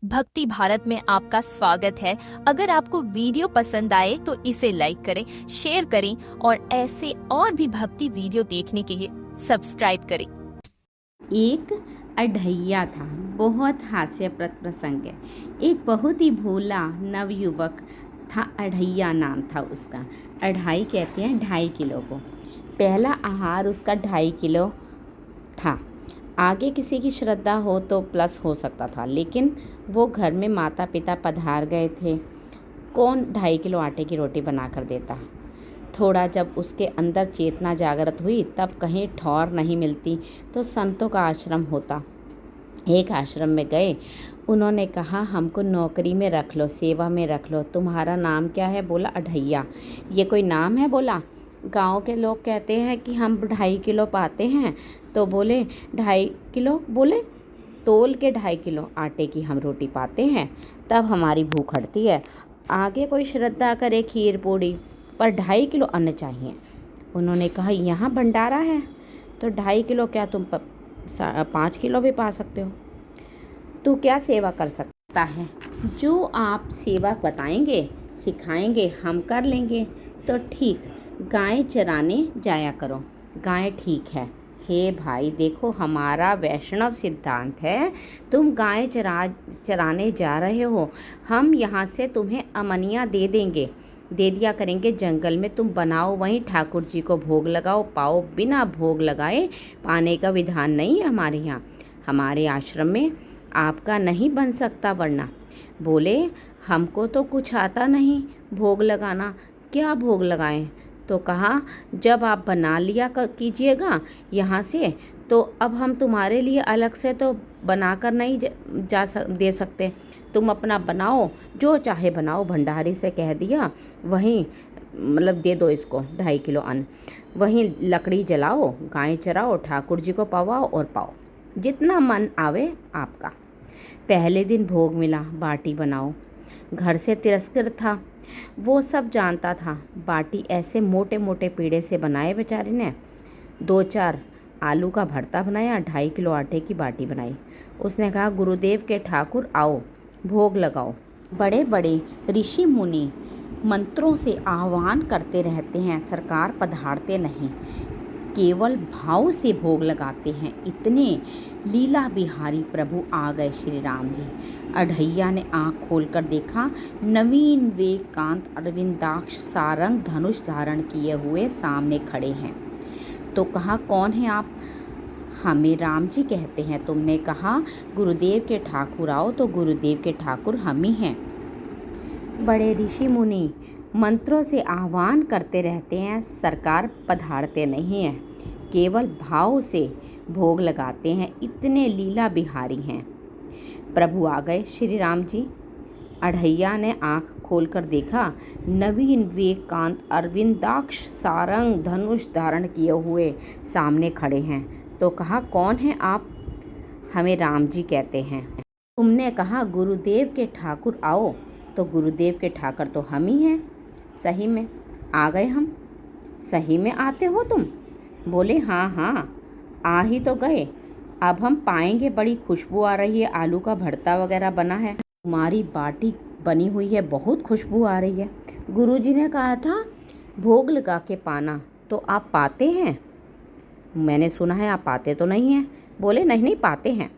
भक्ति भारत में आपका स्वागत है। अगर आपको वीडियो पसंद आए तो इसे लाइक करें, शेयर करें और ऐसे और भी भक्ति वीडियो देखने के लिए सब्सक्राइब करें। एक अढ़ैया था। बहुत हास्यप्रद प्रसंग है। एक बहुत ही भोला नवयुवक था। अढ़ैया नाम था उसका। अढ़ाई कहते हैं 2.5 किलो को। पहला आहार उसका 2.5 किलो था। आगे किसी की श्रद्धा हो तो प्लस हो सकता था, लेकिन वो घर में माता पिता पधार गए थे। कौन 2.5 किलो आटे की रोटी बना कर देता। थोड़ा जब उसके अंदर चेतना जागृत हुई, तब कहीं ठौर नहीं मिलती तो संतों का आश्रम होता। एक आश्रम में गए। उन्होंने कहा, हमको नौकरी में रख लो, सेवा में रख लो। तुम्हारा नाम क्या है? बोला, अढ़ैया। ये कोई नाम है? बोला, गांव के लोग कहते हैं कि हम 2.5 किलो पाते हैं। तो बोले, 2.5 किलो? बोले, तोल के 2.5 किलो आटे की हम रोटी पाते हैं, तब हमारी भूख हटती है। आगे कोई श्रद्धा करे खीर पूड़ी, पर 2.5 किलो अन्न चाहिए। उन्होंने कहा, यहाँ भंडारा है तो 2.5 किलो क्या, तुम 5 किलो भी पा सकते हो। तू क्या सेवा कर सकता है? जो आप सेवा बताएंगे, सिखाएंगे, हम कर लेंगे। तो ठीक, गाय चराने जाया करो। गाय ठीक है। हे भाई, देखो, हमारा वैष्णव सिद्धांत है, तुम गाय चराने जा रहे हो, हम यहाँ से तुम्हें अमनिया दे देंगे, दे दिया करेंगे। जंगल में तुम बनाओ, वहीं ठाकुर जी को भोग लगाओ, पाओ। बिना भोग लगाए पाने का विधान नहीं है हमारे यहाँ। हमारे आश्रम में आपका नहीं बन सकता वरना। बोले, हमको तो कुछ आता नहीं भोग लगाना। क्या भोग लगाएं? तो कहा, जब आप बना लिया कीजिएगा यहाँ से, तो अब हम तुम्हारे लिए अलग से तो बनाकर नहीं दे सकते। तुम अपना बनाओ, जो चाहे बनाओ। भंडारी से कह दिया, वहीं मतलब दे दो इसको 2.5 किलो अन्न। वहीं लकड़ी जलाओ, गाय चराओ, ठाकुर जी को पवाओ और पाओ, जितना मन आवे आपका। पहले दिन भोग मिला, बाटी बनाओ। घर से तिरस्कृत था, वो सब जानता था। बाटी ऐसे मोटे मोटे पीड़े से बनाए बेचारे ने। 2-4 आलू का भरता बनाया, 2.5 किलो आटे की बाटी बनाई। उसने कहा, गुरुदेव के ठाकुर आओ, भोग लगाओ। बड़े बड़े ऋषि मुनि मंत्रों से आह्वान करते रहते हैं, सरकार पधारते नहीं, केवल भाव से भोग लगाते हैं। इतने लीला बिहारी प्रभु आ गए श्री राम जी। अढ़ैया ने आँख खोलकर देखा, नवीन वेकांत अरविंदाक्ष सारंग धनुष धारण किए हुए सामने खड़े हैं। तो कहा, कौन है आप? हमें राम जी कहते हैं। तुमने कहा गुरुदेव के ठाकुर आओ, तो गुरुदेव के ठाकुर हम ही हैं। बड़े ऋषि मुनि मंत्रों से आह्वान करते रहते हैं, सरकार पधारते नहीं हैं, केवल भाव से भोग लगाते हैं। इतने लीला बिहारी हैं। प्रभु आ गए श्री राम जी। अढ़ैया ने आँख खोलकर देखा, नवीन वेकांत अरविंदाक्ष सारंग धनुष धारण किए हुए सामने खड़े हैं। तो कहा, कौन है आप? हमें राम जी कहते हैं। तुमने कहा गुरुदेव के ठाकुर आओ, तो गुरुदेव के ठाकुर तो हम ही हैं। सही में आ गए हम। सही में आते हो तुम? बोले, हाँ हाँ, आ ही तो गए। अब हम पाएंगे। बड़ी खुशबू आ रही है, आलू का भरता वगैरह बना है, तुम्हारी बाटी बनी हुई है, बहुत खुशबू आ रही है। गुरुजी ने कहा था भोग लगा के पाना, तो आप पाते हैं? मैंने सुना है आप पाते तो नहीं हैं। बोले, नहीं नहीं, पाते हैं,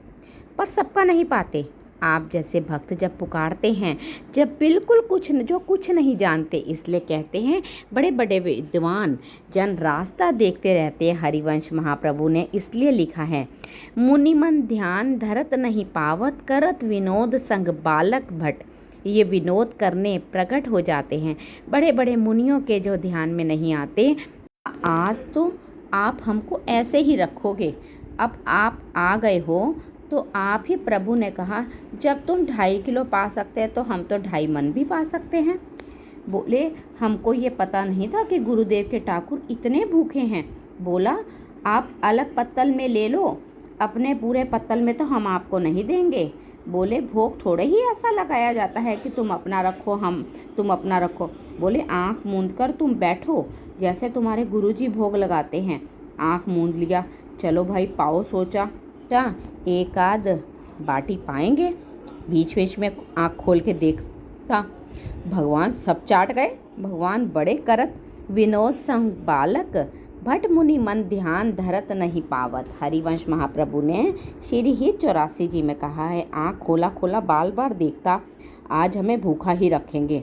पर सबका नहीं पाते। आप जैसे भक्त जब पुकारते हैं, जब बिल्कुल कुछ नहीं जानते, इसलिए कहते हैं बड़े बड़े विद्वान जन रास्ता देखते रहते हैं। हरिवंश महाप्रभु ने इसलिए लिखा है, मुनिमन ध्यान धरत नहीं पावत, करत विनोद संग बालक भट्ट। ये विनोद करने प्रकट हो जाते हैं। बड़े बड़े मुनियों के जो ध्यान में नहीं आते। आज तो आप हमको ऐसे ही रखोगे। अब आप आ गए हो तो आप ही, प्रभु ने कहा, जब तुम 2.5 किलो पा सकते हैं तो हम तो 2.5 मन भी पा सकते हैं। बोले, हमको ये पता नहीं था कि गुरुदेव के ठाकुर इतने भूखे हैं। बोला, आप अलग पत्तल में ले लो, अपने पूरे पत्तल में तो हम आपको नहीं देंगे। बोले, भोग थोड़े ही ऐसा लगाया जाता है कि तुम अपना रखो, तुम अपना रखो। बोले, आँख मूंद कर तुम बैठो, जैसे तुम्हारे गुरुजी भोग लगाते हैं। आँख मूंद लिया। चलो भाई, पाओ। सोचा एक आध बाटी पाएंगे। बीच बीच में आँख खोल के देखता। भगवान सब चाट गए। भगवान बड़े करत विनोद संग बालक, भट मुनि मन ध्यान धरत नहीं पावत। हरिवंश महाप्रभु ने श्री हित 84 जी में कहा है, आँख खोला खोला बाल बार देखता, आज हमें भूखा ही रखेंगे।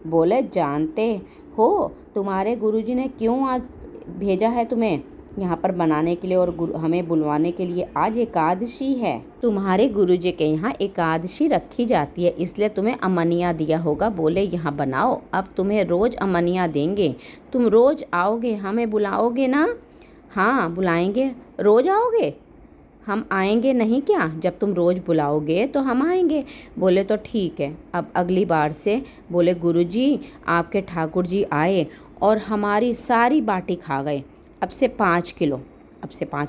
बोले, जानते हो तुम्हारे गुरुजी ने क्यों आज भेजा है तुम्हें यहाँ पर बनाने के लिए और हमें बुलवाने के लिए? आज एकादशी है। तुम्हारे गुरुजी के यहाँ एकादशी रखी जाती है, इसलिए तुम्हें अमनिया दिया होगा। बोले, यहाँ बनाओ, अब तुम्हें रोज़ अमनिया देंगे। तुम रोज़ आओगे, हमें बुलाओगे ना? हाँ बुलाएंगे। रोज़ आओगे? हम आएंगे नहीं क्या? जब तुम रोज़ बुलाओगे तो हम आएंगे। बोले, तो ठीक है, अब अगली बार से। बोले, गुरुजी आपके ठाकुर जी आए और हमारी सारी बाटी खा गए। अब से 5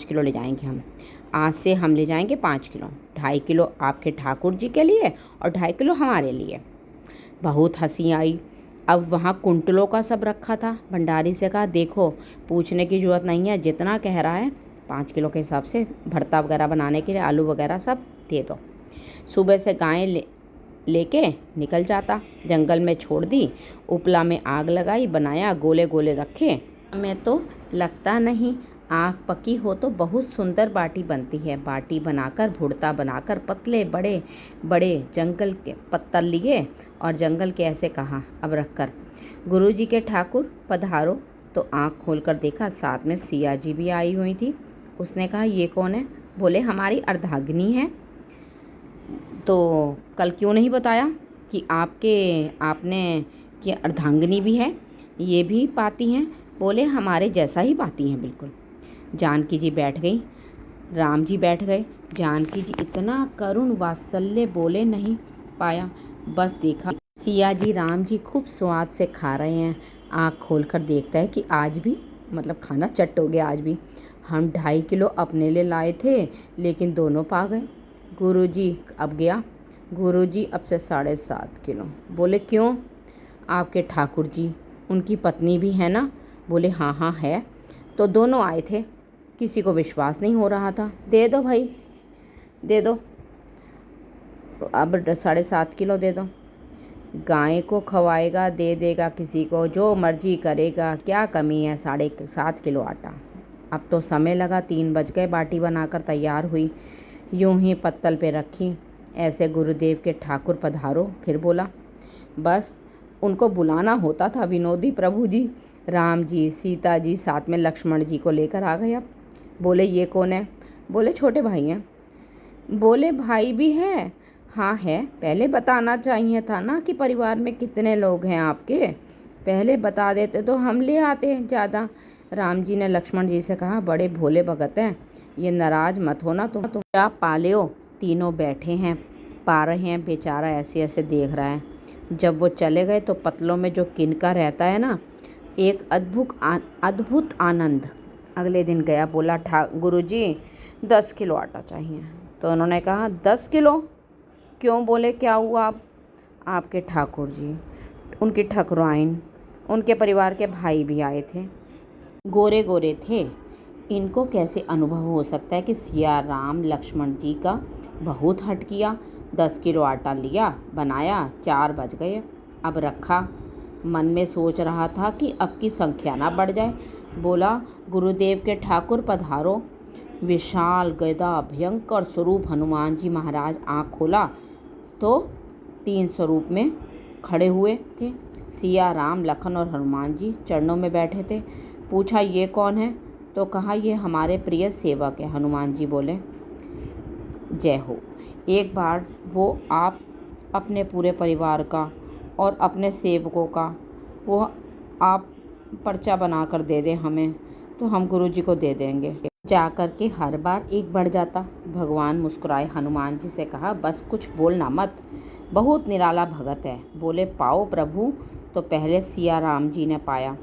किलो ले जाएंगे हम। आज से हम ले जाएंगे 5 किलो, 2.5 किलो आपके ठाकुर जी के लिए और 2.5 किलो हमारे लिए। बहुत हंसी आई। अब वहाँ कुंटलों का सब रखा था। भंडारी से कहा, देखो पूछने की ज़रूरत नहीं है, जितना कह रहा है 5 किलो के हिसाब से भरता वगैरह बनाने के लिए आलू वगैरह सब दे दो। सुबह से गाय लेके निकल जाता, जंगल में छोड़ दी, उपला में आग लगाई, बनाया, गोले गोले रखे। हमें तो लगता नहीं, आग पकी हो तो बहुत सुंदर बाटी बनती है। बाटी बनाकर, भुड़ता बनाकर, पतले बड़े बड़े जंगल के पत्तल लिए और जंगल के ऐसे कहा, अब रखकर, गुरुजी के ठाकुर पधारो। तो आँख खोलकर देखा, साथ में सिया जी भी आई हुई थी। उसने कहा, ये कौन है? बोले, हमारी अर्धांगिनी है। तो कल क्यों नहीं बताया कि आपने कि अर्धांगिनी भी है, ये भी पाती हैं? बोले, हमारे जैसा ही पाती हैं बिल्कुल। जानकी जी बैठ गई, राम जी बैठ गए। जानकी जी इतना करुण वात्सल्य बोले नहीं पाया, बस देखा सिया जी राम जी खूब स्वाद से खा रहे हैं। आँख खोलकर देखता है कि आज भी मतलब खाना चट हो गया। आज भी हम 2.5 किलो अपने लिए लाए थे, लेकिन दोनों पा गए। गुरुजी अब गया, गुरुजी अब से 7.5 किलो। बोले, क्यों? आपके ठाकुर जी, उनकी पत्नी भी है ना? बोले, हाँ हाँ है। तो दोनों आए थे, किसी को विश्वास नहीं हो रहा था। दे दो भाई, दे दो, अब 7.5 किलो दे दो। गाय को खवाएगा, दे देगा किसी को, जो मर्जी करेगा, क्या कमी है? 7.5 किलो आटा। अब तो समय लगा, 3 बज गए। बाटी बनाकर तैयार हुई, यूं ही पत्तल पे रखी। ऐसे गुरुदेव के ठाकुर पधारो। फिर बोला, बस उनको बुलाना होता था विनोदी प्रभु जी। राम जी, सीता जी, साथ में लक्ष्मण जी को लेकर आ गए। अब बोले, ये कौन है? बोले, छोटे भाई हैं। बोले, भाई भी है? हाँ है। पहले बताना चाहिए था ना कि परिवार में कितने लोग हैं आपके, पहले बता देते तो हम ले आते ज़्यादा। राम जी ने लक्ष्मण जी से कहा, बड़े भोले भगत हैं, ये नाराज़ मत होना, तुम क्या पाले हो? तीनों बैठे हैं, पा रहे हैं। बेचारा ऐसे ऐसे देख रहा है। जब वो चले गए तो पतलों में जो किनका रहता है ना, एक अद्भुत आनंद। अगले दिन गया, बोला, गुरुजी 10 किलो आटा चाहिए। तो उन्होंने कहा, 10 किलो क्यों? बोले, क्या हुआ? आपके ठाकुर जी, उनकी ठकुराइन, उनके परिवार के भाई भी आए थे, गोरे गोरे थे, इनको कैसे अनुभव हो सकता है कि सिया राम लक्ष्मण जी का बहुत हट किया। 10 किलो आटा लिया, बनाया, 4 बज गए। अब रखा, मन में सोच रहा था कि अब की संख्या ना बढ़ जाए। बोला, गुरुदेव के ठाकुर पधारो। विशाल गदा भयंकर स्वरूप हनुमान जी महाराज। आँख खोला तो 3 स्वरूप में खड़े हुए थे। सिया राम लखन और हनुमान जी चरणों में बैठे थे। पूछा, ये कौन है? तो कहा, ये हमारे प्रिय सेवक है। हनुमान जी बोले, जय हो। एक बार वो आप अपने पूरे परिवार का और अपने सेवकों का वो आप पर्चा बनाकर दे दें हमें, तो हम गुरुजी को दे देंगे। जाकर के हर बार एक बढ़ जाता। भगवान मुस्कुराए, हनुमान जी से कहा, बस कुछ बोलना मत, बहुत निराला भगत है। बोले, पाओ प्रभु। तो पहले सिया राम जी ने पाया,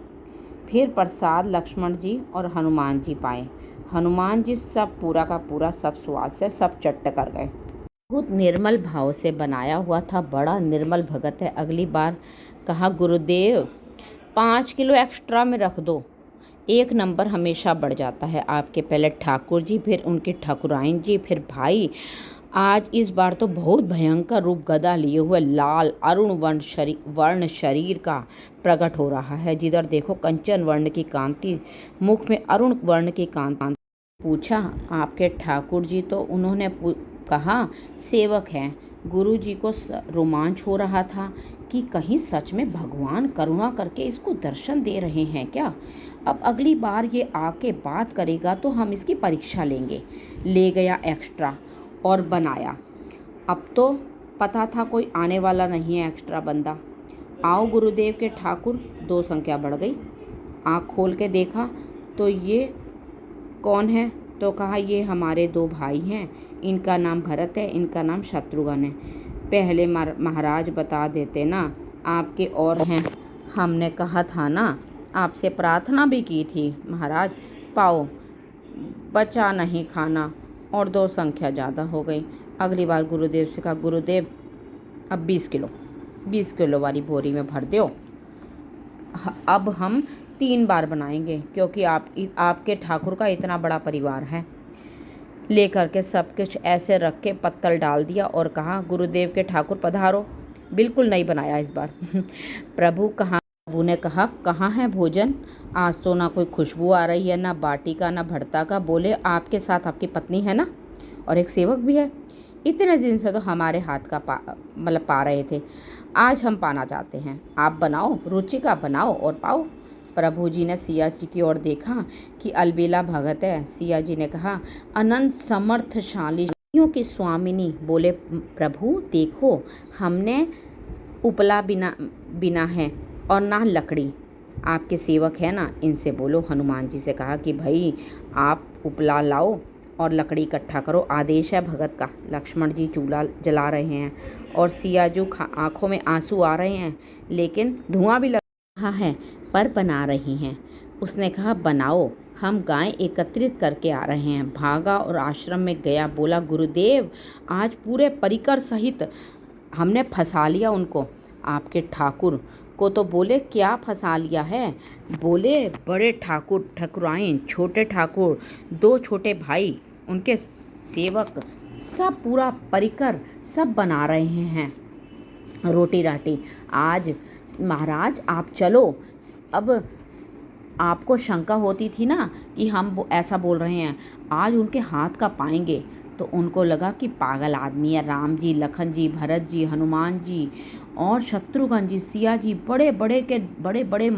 फिर प्रसाद लक्ष्मण जी और हनुमान जी पाए। हनुमान जी सब पूरा का पूरा सब स्वाद से सब चट्ट कर गए। बहुत निर्मल भाव से बनाया हुआ था, बड़ा निर्मल भगत है। अगली बार कहा, गुरुदेव 5 किलो एक्स्ट्रा में रख दो, 1 नंबर हमेशा बढ़ जाता है आपके। पहले ठाकुर जी, फिर उनकी ठाकुराइन जी, फिर भाई, आज इस बार तो बहुत भयंकर रूप गदा लिए हुए लाल अरुण वर्ण शरीर का प्रकट हो रहा है। जिधर देखो कंचन वर्ण की कांति, मुख में अरुण वर्ण की कांति। पूछा, आपके ठाकुर जी? तो उन्होंने कहा, सेवक हैं। गुरु जी को रोमांच हो रहा था कि कहीं सच में भगवान करुणा करके इसको दर्शन दे रहे हैं क्या। अब अगली बार ये आके बात करेगा तो हम इसकी परीक्षा लेंगे। ले गया एक्स्ट्रा और बनाया। अब तो पता था कोई आने वाला नहीं है एक्स्ट्रा बंदा। आओ गुरुदेव के ठाकुर। 2 संख्या बढ़ गई। आँख खोल के देखा तो ये कौन है? तो कहा, ये हमारे 2 भाई हैं। इनका नाम भरत है, इनका नाम शत्रुघ्न है। पहले महाराज बता देते ना, आपके और हैं। हमने कहा था ना, आपसे प्रार्थना भी की थी महाराज। पाओ, बचा नहीं खाना और 2 संख्या ज़्यादा हो गई। अगली बार गुरुदेव से कहा, गुरुदेव अब 20 किलो वाली बोरी में भर दो। अब हम 3 बार बनाएंगे क्योंकि आपके ठाकुर का इतना बड़ा परिवार है। लेकर के सब कुछ ऐसे रख के पत्तल डाल दिया और कहा, गुरुदेव के ठाकुर पधारो। बिल्कुल नहीं बनाया इस बार। प्रभु ने कहा, कहाँ है भोजन? आज तो ना कोई खुशबू आ रही है, ना बाटी का ना भरता का। बोले, आपके साथ आपकी पत्नी है ना, और एक सेवक भी है। इतने दिन से तो हमारे हाथ का पा रहे थे, आज हम पाना चाहते हैं। आप बनाओ, रुचि का बनाओ और पाओ। प्रभु जी ने सिया जी की ओर देखा कि अलबेला भगत है। सिया जी ने कहा, अनंत समर्थशाली की स्वामिनी। बोले, प्रभु देखो, हमने उपला बिना है और ना लकड़ी। आपके सेवक है ना, इनसे बोलो। हनुमान जी से कहा कि भाई आप उपला लाओ और लकड़ी इकट्ठा करो, आदेश है भगत का। लक्ष्मण जी चूल्हा जला रहे हैं और सियाजू आंखों में आंसू आ रहे हैं, लेकिन धुआं भी लग रहा है, पर बना रही हैं। उसने कहा, बनाओ, हम गाय एकत्रित करके आ रहे हैं। भागा और आश्रम में गया। बोला, गुरुदेव आज पूरे परिकर सहित हमने फंसा लिया उनको। आपके ठाकुर को तो बोले, क्या फंसा लिया है? बोले, बड़े ठाकुर ठकुराइन, छोटे ठाकुर, 2 छोटे भाई, उनके सेवक, सब पूरा परिकर सब बना रहे हैं रोटी राटी। आज महाराज आप चलो। अब आपको शंका होती थी ना कि हम ऐसा बोल रहे हैं, आज उनके हाथ का पाएंगे। तो उनको लगा कि पागल आदमी है। राम जी, लखन जी, भरत जी, हनुमान जी और शत्रुघ्न जी, सिया जी, बड़े बड़े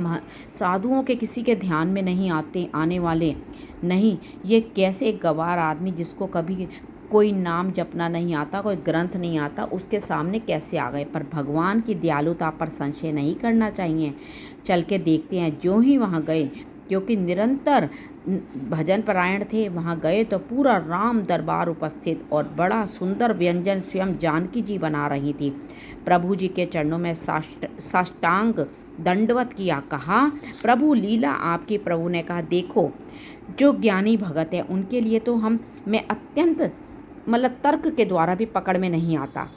साधुओं के किसी के ध्यान में नहीं आने वाले नहीं। ये कैसे गवार आदमी, जिसको कभी कोई नाम जपना नहीं आता, कोई ग्रंथ नहीं आता, उसके सामने कैसे आ गए। पर भगवान की दयालुता पर संशय नहीं करना चाहिए। चल के देखते हैं। जो ही वहाँ गए, क्योंकि निरंतर भजन परायण थे, वहाँ गए तो पूरा राम दरबार उपस्थित और बड़ा सुंदर व्यंजन स्वयं जानकी जी बना रही थी। प्रभु जी के चरणों में साष्टांग दंडवत किया। कहा, प्रभु लीला आपकी। प्रभु ने कहा, देखो जो ज्ञानी भगत है उनके लिए तो मैं अत्यंत तर्क के द्वारा भी पकड़ में नहीं आता।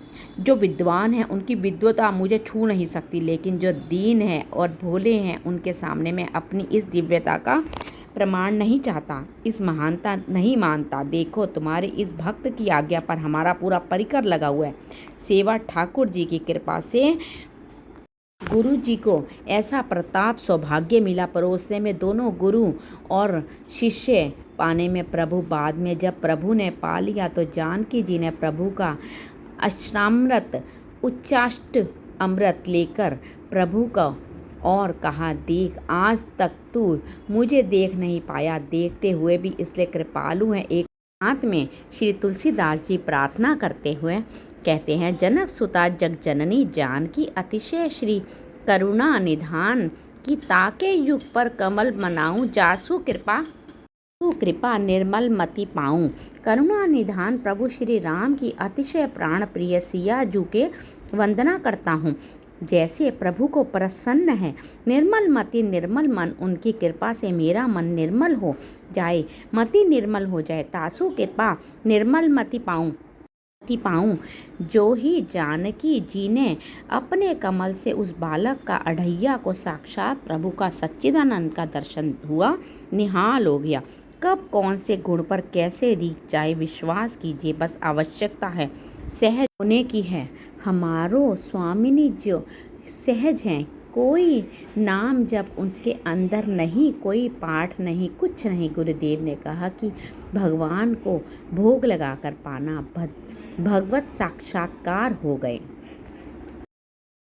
जो विद्वान हैं उनकी विद्वता मुझे छू नहीं सकती, लेकिन जो दीन है और भोले हैं उनके सामने मैं अपनी इस दिव्यता का प्रमाण नहीं चाहता, इस महानता नहीं मानता। देखो तुम्हारे इस भक्त की आज्ञा पर हमारा पूरा परिकर लगा हुआ है। सेवा ठाकुर जी की कृपा से गुरु जी को ऐसा प्रताप सौभाग्य मिला परोसने में, दोनों गुरु और शिष्य पाने में। प्रभु बाद में जब प्रभु ने पा लिया तो जानकी जी ने प्रभु का अष्टामृत उच्चाष्ट अमृत लेकर प्रभु का और कहा, देख आज तक तू मुझे देख नहीं पाया, देखते हुए भी इसलिए कृपालु है। एक हाथ में श्री तुलसीदास जी प्रार्थना करते हुए कहते हैं, जनक सुता जग जननी जानकी अतिशय श्री करुणा निधान की, ताके युग पर कमल मनाऊं जासु कृपा निर्मल मति पाऊं। करुणा निधान प्रभु श्री राम की अतिशय प्राण प्रिय सिया जू के वंदना करता हूँ। जैसे प्रभु को प्रसन्न है निर्मल मति निर्मल मन, उनकी कृपा से मेरा मन निर्मल हो जाए, मति निर्मल हो जाए, तासु कृपा निर्मल मति पाऊं। जो ही जानकी जी ने अपने कमल से उस बालक का अढ़ैया को साक्षात प्रभु का सच्चिदानंद का दर्शन हुआ, निहाल हो गया। कब कौन से गुण पर कैसे रीख जाए विश्वास कीजिए, बस आवश्यकता है सहज होने की है। हमारो स्वामिनी जो सहज हैं, कोई नाम जब उसके अंदर नहीं, कोई पाठ नहीं, कुछ नहीं। गुरुदेव ने कहा कि भगवान को भोग लगाकर पाना भगवत साक्षात्कार हो गए।